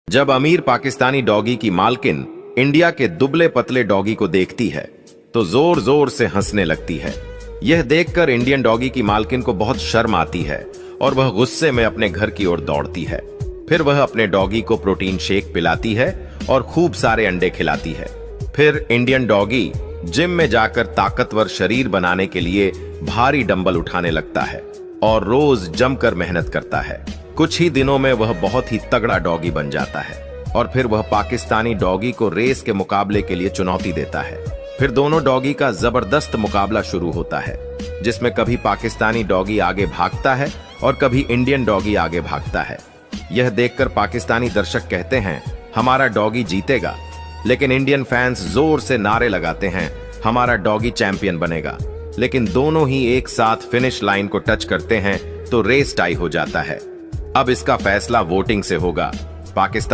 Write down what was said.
जब अमीर पाकिस्तानी डॉगी की मालकिन इंडिया के दुबले पतले डॉगी को देखती है तो जोर जोर से हंसने लगती है। यह देखकर इंडियन डॉगी की मालकिन को बहुत शर्म आती है और वह गुस्से में अपने घर की ओर दौड़ती है। फिर वह अपने डॉगी को प्रोटीन शेक पिलाती है और खूब सारे अंडे खिलाती है। फिर इंडियन डॉगी जिम में जाकर ताकतवर शरीर बनाने के लिए भारी डंबल उठाने लगता है और रोज जमकर मेहनत करता है। कुछ ही दिनों में वह बहुत ही तगड़ा डॉगी बन जाता है और फिर वह पाकिस्तानी डॉगी को रेस के मुकाबले के लिए चुनौती देता है। फिर दोनों डॉगी का जबरदस्त मुकाबला शुरू होता है, जिसमें कभी पाकिस्तानी डॉगी आगे भागता है और कभी इंडियन डॉगी आगे भागता है। यह देखकर पाकिस्तानी दर्शक कहते हैं हमारा डॉगी जीतेगा, लेकिन इंडियन फैंस जोर से नारे लगाते हैं हमारा डॉगी चैंपियन बनेगा। लेकिन दोनों ही एक साथ फिनिश लाइन को टच करते हैं तो रेस टाई हो जाता है। अब इसका फैसला वोटिंग से होगा। पाकिस्तान